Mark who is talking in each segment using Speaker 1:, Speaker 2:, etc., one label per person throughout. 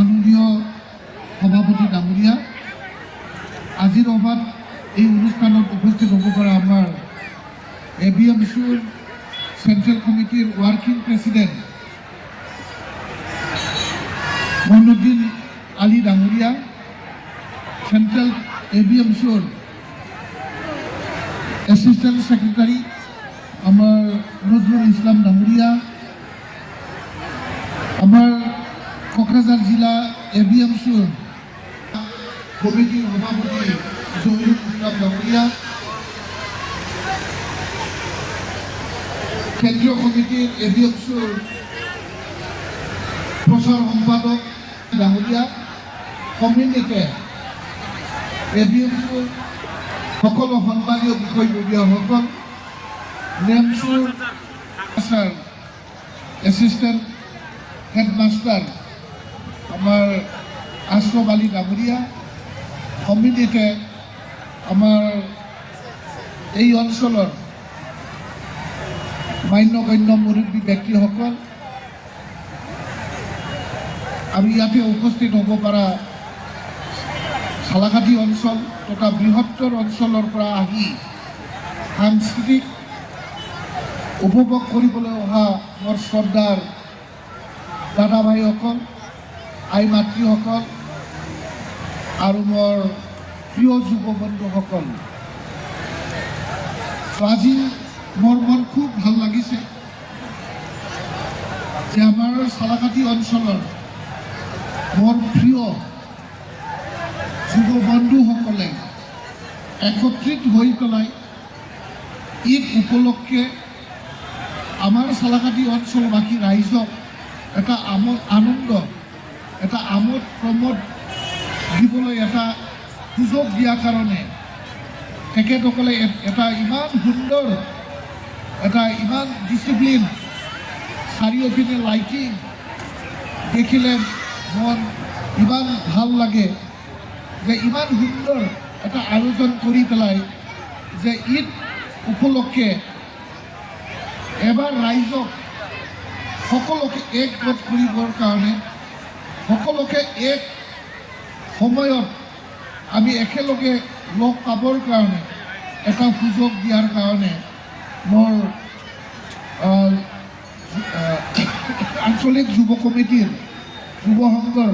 Speaker 1: মাননীয় সভাপতি ডাঙৰীয়া, আজিৰ সভাত এই অনুষ্ঠানত উপস্থিত হ'ব পৰা আমাৰ ABMCৰ চেন্ট্ৰেল কমিটিৰ ৱাৰ্কিং প্ৰেচিডেণ্ট মইনুদ্দিন আলী ডাঙৰীয়া, চেন্ট্ৰেল ABMCৰ এছিষ্টেণ্ট ছেক্ৰেটাৰী আমাৰ নজৰুল ইছলাম ডাঙৰীয়া, আমাৰ কোকৰাঝাৰ জিলা ABMCৰ কমিটিৰ সভাপতি জহিৰুল ইছলাম ডাঙৰীয়া, কেন্দ্ৰীয় কমিটিৰ ABMCৰ প্ৰচাৰ সম্পাদক ডাঙৰীয়া, কমিউনিকে ABMCৰ সকলো সন্মানীয় বিষয়ববীয়াসকল, নেমচুৰ এছিষ্টেণ্ট হেডমাষ্টাৰ আমাৰ আশ্ৰফ আলী ডাঙৰীয়া, কমিউনিকে আমাৰ এই অঞ্চলৰ মান্যগণ্য মুৰব্বী ব্যক্তিসকল আৰু ইয়াতে উপস্থিত হ'ব পৰা চালাঘাটি অঞ্চল তথা বৃহত্তৰ অঞ্চলৰ পৰা আহি সাংস্কৃতিক উপভোগ কৰিবলৈ অহা মোৰ শ্ৰদ্ধাৰ দাদা ভাইসকল, আই মাতৃসকল আৰু মোৰ প্ৰিয় যুৱ বন্ধুসকল, আজি মোৰ মন খুব ভাল লাগিছে যে আমাৰ চালাঘাটি অঞ্চলৰ মোৰ প্ৰিয় যুৱ বন্ধুসকলে একত্ৰিত হৈ পেলাই ঈদ উপলক্ষে আমাৰ চালাঘাটি অঞ্চলবাসী ৰাইজক এটা আনন্দ, এটা আমোদ প্ৰমোদ দিবলৈ এটা সুযোগ দিয়াৰ কাৰণে তেখেতসকলে এটা ইমান সুন্দৰ, এটা ইমান ডিচিপ্লিন, চাৰিওপিনে লাইটিং দেখিলে মন ইমান ভাল লাগে যে ইমান সুন্দৰ এটা আয়োজন কৰি পেলাই যে ঈদ উপলক্ষে এবাৰ ৰাইজক সকলোকে একগোট কৰিবৰ কাৰণে, সকলোকে এক সময়ত আমি একেলগে লগ পাবৰ কাৰণে এটা সুযোগ দিয়াৰ কাৰণে মোৰ আঞ্চলিক যুৱ কমিটিৰ যুৱ সংঘৰ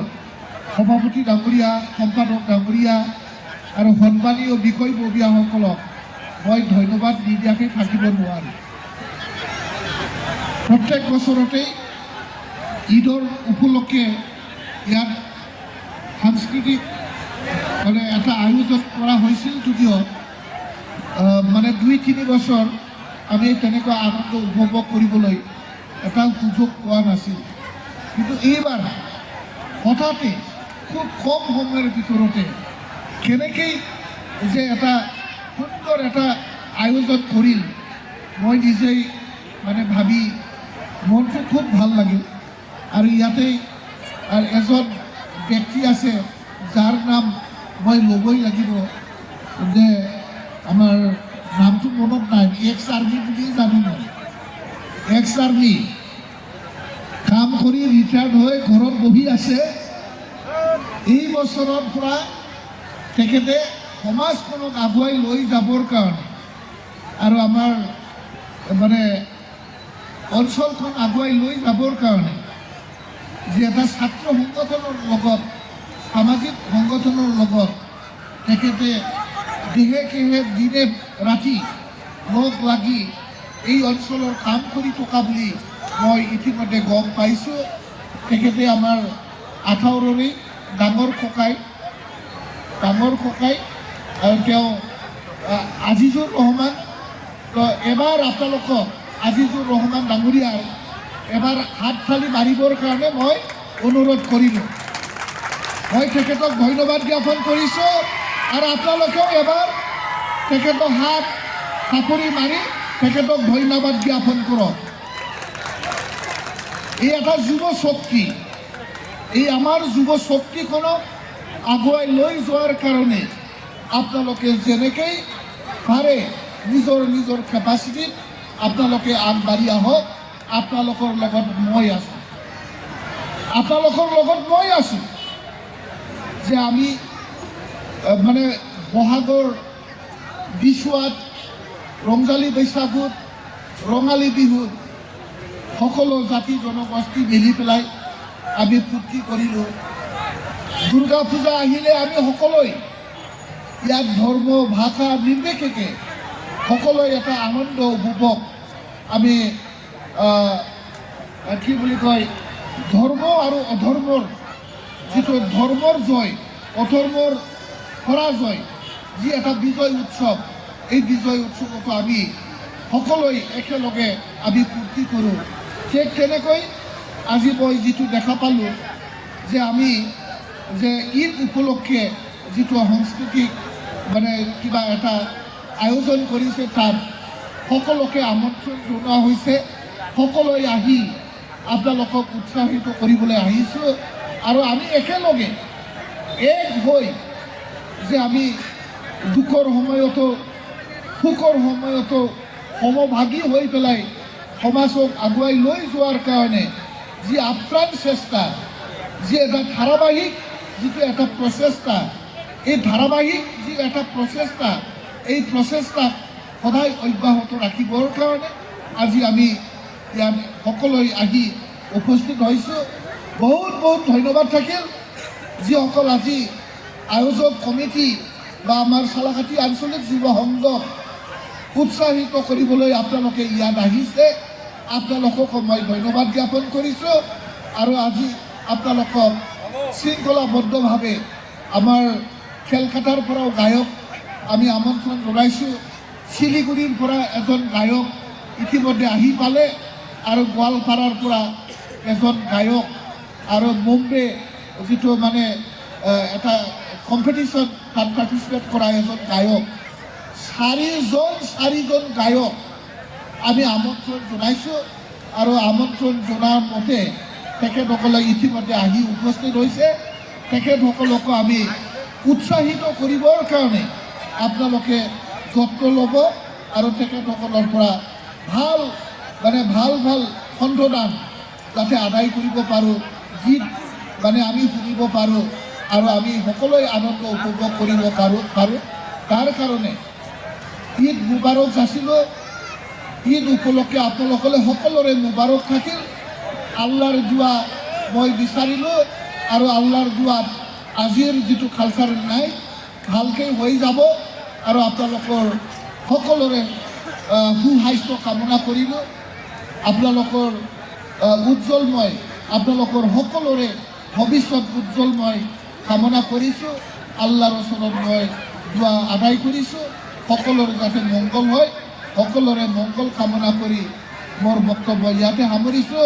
Speaker 1: সভাপতি ডাঙৰীয়া, সম্পাদক ডাঙৰীয়া আৰু সন্মানীয় বিষয়ববীয়াসকলক মই ধন্যবাদ নিদিয়াকৈ থাকিব নোৱাৰোঁ। প্ৰত্যেক বছৰতেই ঈদৰ উপলক্ষে ইয়াত সাংস্কৃতিক এটা আয়োজন কৰা হৈছিল যদিও 2-3 বছৰ আমি তেনেকুৱা আনন্দ উপভোগ কৰিবলৈ এটা সুযোগ পোৱা নাছিল। কিন্তু এইবাৰ হঠাতে খুব কম সময়ৰ ভিতৰতে কেনেকৈ যে এটা সুন্দৰ এটা আয়োজন কৰিল, মই নিজেই ভাবি মনটো খুব ভাল লাগিল। আৰু ইয়াতে এজন ব্যক্তি আছে যাৰ নাম মই ল'বই লাগিব, যে আমাৰ নামটো মনত নাই, এক্স আৰ্মি বুলিয়ে জানো মই, এক্স আৰ্মি কাম কৰি ৰিটায়াৰ্ড হৈ ঘৰত বহি আছে। এই বছৰৰ পৰা তেখেতে সমাজখনক আগুৱাই লৈ যাবৰ কাৰণে আৰু আমাৰ অঞ্চলখন আগুৱাই লৈ যাবৰ কাৰণে যে এটা ছাত্ৰ সংগঠনৰ লগত, সামাজিক সংগঠনৰ লগত তেখেতে দেহে কেহে দিনে ৰাতি লগ লাগি এই অঞ্চলৰ কাম কৰি থকা বুলি মই ইতিমধ্যে গম পাইছোঁ। তেখেতে আমাৰ 18ৰে ডাঙৰ ককাই আৰু তেওঁ আজিজুৰ ৰহমান। তো এবাৰ আপোনালোকক আজিজুৰ ৰহমান ডাঙৰীয়াৰ এবাৰ হাত তালি মাৰিবৰ কাৰণে মই অনুৰোধ কৰিলোঁ। মই তেখেতক ধন্যবাদ জ্ঞাপন কৰিছোঁ আৰু আপোনালোকেও এবাৰ তেখেতক হাত চাপৰি মাৰি তেখেতক ধন্যবাদ জ্ঞাপন কৰক। এই এটা যুৱ শক্তি, এই আমাৰ যুৱ শক্তিখনক আগুৱাই লৈ যোৱাৰ কাৰণে আপোনালোকে যেনেকৈ পাৰে নিজৰ নিজৰ কেপাচিটিত আপোনালোকে আগবাঢ়ি আহক। আপোনালোকৰ লগত মই আছোঁ, আপোনালোকৰ লগত মই আছোঁ। যে আমি মানে বহাগৰ বিশ্বত ৰংজালী বৈশাগুত ৰঙালী বিহুত সকলো জাতি জনগোষ্ঠী মিলি পেলাই আমি ফূৰ্তি কৰিলোঁ। দুৰ্গা পূজা আহিলে আমি সকলোৱে ইয়াত ধৰ্ম ভাষা নিৰ্বিশেষে সকলোৱে এটা আনন্দ উপভোগ আমি কি বুলি কয় ধৰ্ম আৰু অধৰ্মৰ যিটো ধৰ্মৰ জয় অধৰ্মৰ পৰাজয় যি এটা বিজয় উৎসৱ, এই বিজয় উৎসৱতো আমি সকলোৱে একেলগে আমি ফূৰ্তি কৰোঁ। ঠিক তেনেকৈ আজি মই যিটো দেখা পালোঁ যে আমি যে ঈদ উপলক্ষে যিটো সাংস্কৃতিক মানে কিবা এটা আয়োজন কৰিছে, তাত সকলোকে আমন্ত্ৰণ জনোৱা হৈছে। সকলোৱে আহি আপোনালোকক উৎসাহিত কৰিবলৈ আহিছোঁ আৰু আমি একেলগে এক হৈ যে আমি দুখৰ সময়তো সুখৰ সময়তো সমভাগী হৈ পেলাই সমাজক আগুৱাই লৈ যোৱাৰ কাৰণে যি আপ্ৰাণ চেষ্টা, যি এটা ধাৰাবাহিক যিটো এটা প্ৰচেষ্টা, এই ধাৰাবাহিক যি এটা প্ৰচেষ্টা, এই প্ৰচেষ্টাক সদায় অব্যাহত ৰাখিবৰ কাৰণে আজি আমি ইয়াত সকলোৱে আহি উপস্থিত হৈছোঁ। বহুত বহুত ধন্যবাদ থাকিল যিসকল আজি আয়োজক কমিটি বা আমাৰ চালাকাটি আঞ্চলিক যুৱ সংঘক উৎসাহিত কৰিবলৈ আপোনালোকে ইয়াত আহিছে। আপোনালোকক মই ধন্যবাদ জ্ঞাপন কৰিছোঁ আৰু আজি আপোনালোকক শৃংখলাবদ্ধভাৱে আমাৰ খেলকাটাৰ পৰাও গায়ক আমি আমন্ত্ৰণ জনাইছোঁ। শিলিগুৰিৰ পৰা এজন গায়ক ইতিমধ্যে আহি পালে আৰু গোৱালপাৰাৰ পৰা এজন গায়ক আৰু মুম্বে যিটো মানে এটা কম্পিটিশ্যন তাত পাৰ্টিচিপেট কৰা এজন গায়ক, চাৰিজন গায়ক আমি আমন্ত্ৰণ জনাইছোঁ আৰু আমন্ত্ৰণ জনাৰ মতে তেখেতসকলে ইতিমধ্যে আহি উপস্থিত হৈছে। তেখেতসকলকো আমি উৎসাহিত কৰিবৰ কাৰণে আপোনালোকে যত্ন ল'ব আৰু তেখেতসকলৰ পৰা ভাল ভাল কণ্ঠদান যাতে আদায় কৰিব পাৰোঁ, গীত মানে আমি শুনিব পাৰোঁ আৰু আমি সকলোৱে আনন্দ উপভোগ কৰিব পাৰোঁ। তাৰ কাৰণে ঈদ মুবাৰক যাচিলোঁ। ঈদ উপলক্ষে আপোনালোকলৈ সকলোৰে মুবাৰক থাকিল। আল্লাহৰ দোৱা মই বিচাৰিলোঁ আৰু আল্লাহৰ দোৱাত আজিৰ যিটো কালচাৰ নাই ভালকৈ হৈ যাব আৰু আপোনালোকৰ সকলোৰে সুস্বাস্থ্য কামনা কৰিলোঁ। আপোনালোকৰ উজ্জ্বলময় আপোনালোকৰ সকলোৰে ভৱিষ্যত উজ্জ্বলময় কামনা কৰিছোঁ। আল্লাহৰ ওচৰত মই দোৱা আদায় কৰিছোঁ সকলোৰে যাতে মংগল হয়, সকলোৰে মংগল কামনা কৰি মোৰ বক্তব্য ইয়াতে সামৰিছোঁ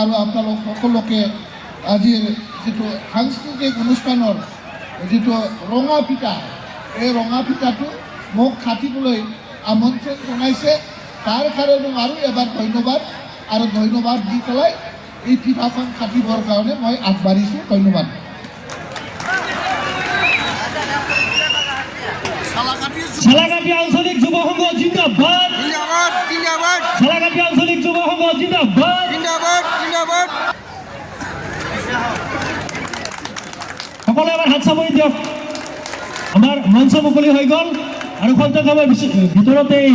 Speaker 1: আৰু আপোনালোক সকলোকে আজিৰ যিটো সাংস্কৃতিক অনুষ্ঠানৰ যিটো ৰঙা পিঠা, এই ৰঙা পিঠাটো মোক কাটিবলৈ আমন্ত্ৰণ জনাইছে। তাৰ কাৰণে আৰু এবাৰ ধন্যবাদ আৰু ধন্যবাদ দি পেলাই এই পিঠাখন কাটিবৰ কাৰণে মই আগবাঢ়িছোঁ। ধন্যবাদ।
Speaker 2: চালাকাটি আঞ্চলিক যুৱ সংঘ জিন্দাবাদ, চালাকাটি আঞ্চলিক যুৱ সংঘ জিন্দাবাদ। সকলোৱে এবাৰ হাত চাপৰি দিয়ক। আমাৰ মঞ্চ মুকলি হৈ গ'ল আৰু খন্তেক সময় ভিতৰতেই